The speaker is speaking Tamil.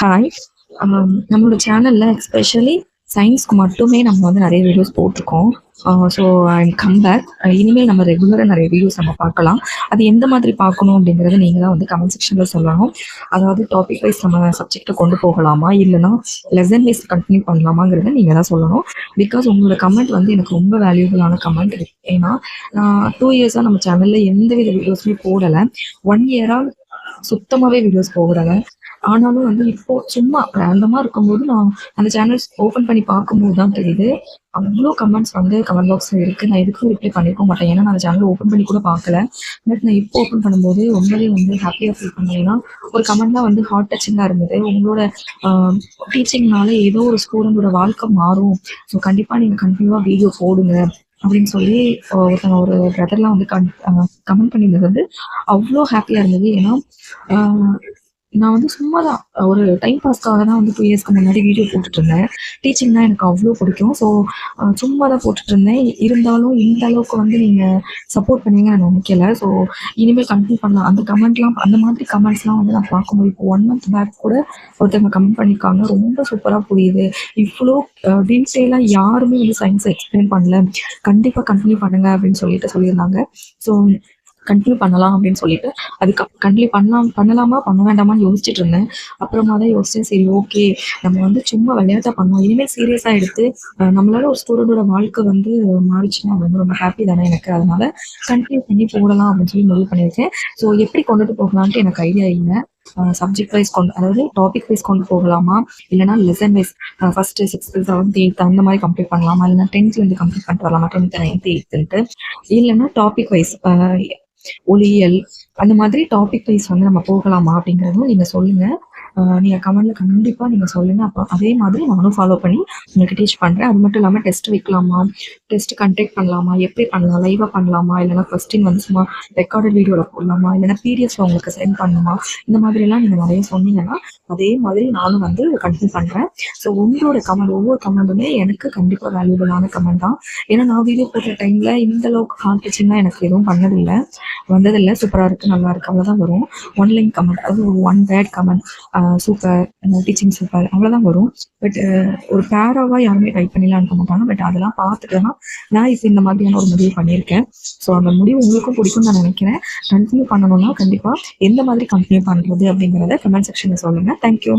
ஹாய். நம்மளோட சேனல்ல எஸ்பெஷலி சயின்ஸ்க்கு மட்டுமே நம்ம வந்து நிறைய வீடியோஸ் போட்டிருக்கோம். So come back. இனிமேல் நம்ம ரெகுலராக நிறைய வீடியோஸ் நம்ம பார்க்கலாம். அது எந்த மாதிரி பார்க்கணும் அப்படிங்கிறத நீங்கள் தான் வந்து கமெண்ட் செக்ஷனில் சொல்லணும். அதாவது டாபிக் வைஸ் நம்ம சப்ஜெக்டை கொண்டு போகலாமா, இல்லைனா லெசன் வைஸ் கண்டினியூ பண்ணலாமாங்கிறத நீங்கள் தான் சொல்லணும். பிகாஸ் உங்களோட கமெண்ட் வந்து எனக்கு ரொம்ப வேல்யூபிளான கமெண்ட். ஏன்னா நான் 2 இயர்ஸாக நம்ம சேனலில் எந்த வித வீடியோஸுமே போடலை. 1 இயராக சுத்தமாகவே வீடியோஸ் போடலை. ஆனாலும் வந்து இப்போ சும்மா ரேண்டமா இருக்கும்போது நான் அந்த சேனல்ஸ் ஓப்பன் பண்ணி பார்க்கும்போது தான் தெரியுது, அவ்வளோ கமெண்ட்ஸ் வந்து கமெண்ட் பாக்ஸ்ல இருக்கு. நான் எதுக்கும் ரிப்ளை பண்ணிருக்க மாட்டேன். ஏன்னா நான் அந்த சேனல் ஓப்பன் பண்ணி கூட பார்க்கல. பட் நான் இப்போ ஓப்பன் பண்ணும்போது ரொம்பவே வந்து ஹாப்பியாக ஃபீல் பண்ணேன். ஏன்னா ஒரு கமெண்ட்லாம் வந்து ஹார்ட் டச்சிங்காக இருந்தது. உங்களோட டீச்சிங்னால ஏதோ ஒரு ஸ்டூடெண்டோட வாழ்க்கை மாறும். ஸோ கண்டிப்பாக நீங்கள் கண்டினியூவாக வீடியோ போடுங்க அப்படின்னு சொல்லி ஒருத்தவங்க ஒரு பிரதர்லாம் வந்து கமெண்ட் பண்ணியிருந்தது வந்து அவ்வளோ ஹாப்பியாக இருந்தது. ஏன்னா நான் வந்து சும்மா தான் ஒரு டைம் பாஸ்க்காக தான் வந்து 2 இயர்ஸ்க்கு முன்னாடி வீடியோ போட்டுட்ருந்தேன். டீச்சிங்னா எனக்கு அவ்வளோ பிடிக்கும். ஸோ சும்மா தான் போட்டுட்ருந்தேன். இருந்தாலும் இந்த அளவுக்கு வந்து நீங்கள் சப்போர்ட் பண்ணுவீங்கன்னு நான் நினைக்கல. ஸோ இனிமேல் கண்டினியூ பண்ணலாம். அந்த கமெண்ட்லாம் அந்த மாதிரி கமெண்ட்ஸ்லாம் வந்து நான் பார்க்கும்போது இப்போ 1 மந்த் பேக் கூட ஒருத்தவங்க கமெண்ட் பண்ணியிருக்காங்க. ரொம்ப சூப்பராக புரியுது. இவ்வளோ டீட்டெயிலாக யாருமே வந்து சயின்ஸை எக்ஸ்பிளைன் பண்ணல. கண்டிப்பாக கண்டினியூ பண்ணுங்க அப்படின்னு சொல்லியிருந்தாங்க. ஸோ கண்டினியூ பண்ணலாம் அப்படின்னு சொல்லிட்டு அதுக்கு கண்டினியூ பண்ணலாமா பண்ண வேண்டாமான்னு யோசிச்சுட்டு இருந்தேன். அப்புறமா தான் யோசிச்சேன், சரி ஓகே, நம்ம வந்து சும்மா விளையாட்டா பண்ணோம். இனிமேல் சீரியஸாக எடுத்து நம்மளால ஒரு ஸ்டூடெண்டோட வாழ்க்கை வந்து மாறிச்சுன்னா அது வந்து ரொம்ப ஹாப்பி தானே எனக்கு. அதனால கண்டினியூ பண்ணி போடலாம் அப்படின்னு சொல்லி முடிவு பண்ணியிருக்கேன். ஸோ எப்படி கொண்டுட்டு போகலான்ட்டு எனக்கு ஐடியா இல்லை. சப்ஜெக்ட் வைஸ் அதாவது டாபிக் வைஸ் கொண்டு போகலாமா, இல்லைனா lesson wise first 6th 7th 8th அந்த மாதிரி கம்ப்ளீட் பண்ணலாமா, இல்லைனா 10th கம்ப்ளீட் பண்ணிட்டு வரலாமா, 10th 9th 8th இல்லைன்னா டாபிக் வைஸ் ஒளியியல் அந்த மாதிரி டாபிக் வைஸ் வந்து நம்ம போகலாமா அப்படிங்கிறதும் நீங்க சொல்லுங்க. நீங்க கமெண்ட்ல கண்டிப்பா நீங்க சொல்லுங்க. அப்போ அதே மாதிரி நானும் ஃபாலோ பண்ணி உங்களுக்கு டீச் பண்றேன். அது மட்டும் இல்லாம டெஸ்ட் வைக்கலாமா, டெஸ்ட் கண்டக்ட் பண்ணலாமா, எப்படி பண்ணலாம், லைவா பண்ணலாமா, இல்லைன்னா கொஸ்டின் வந்து சும்மா ரெக்கார்டட் வீடியோல போடலாமா, இல்லைன்னா பிடிஎஃப்ல உங்களுக்கு சென்ட் பண்ணணுமா, இந்த மாதிரி எல்லாம் நீங்க நிறைய சொன்னீங்கன்னா அதே மாதிரி நானும் வந்து கண்டினியூ பண்றேன். ஸோ உங்களோட கமெண்ட் ஒவ்வொரு கமெண்ட்டுமே எனக்கு கண்டிப்பா வேல்யூபிளான கமெண்ட் தான். ஏன்னா நான் வீடியோ போடுற டைம்ல இந்த அளவுக்கு ஹார்ட் டச்சிங்லாம் எனக்கு எதுவும் வந்ததில்லை. சூப்பரா இருக்கு, நல்லா இருக்கு, அவ்வளவுதான் வரும். ஒன் லைன் கமெண்ட், அதாவது ஒரு 1 word comment, super, teaching super, அவ்வளோதான் வரும். பட் ஒரு பேராவா யாருமே டைப் பண்ணிலாம் அனுப்ப மாட்டாங்க. பட் அதெல்லாம் பார்த்துட்டு தான் நான் இப்போ இந்த மாதிரியான ஒரு முடிவு பண்ணியிருக்கேன். ஸோ அந்த முடிவு உங்களுக்கும் பிடிக்கும்னு நான் நினைக்கிறேன். கண்டினியூ பண்ணணும்னா கண்டிப்பாக எந்த மாதிரி கண்டினியூ பண்ணுறது அப்படிங்கிறத கமெண்ட் செக்ஷனில் சொல்லுங்கள். தேங்க்யூ.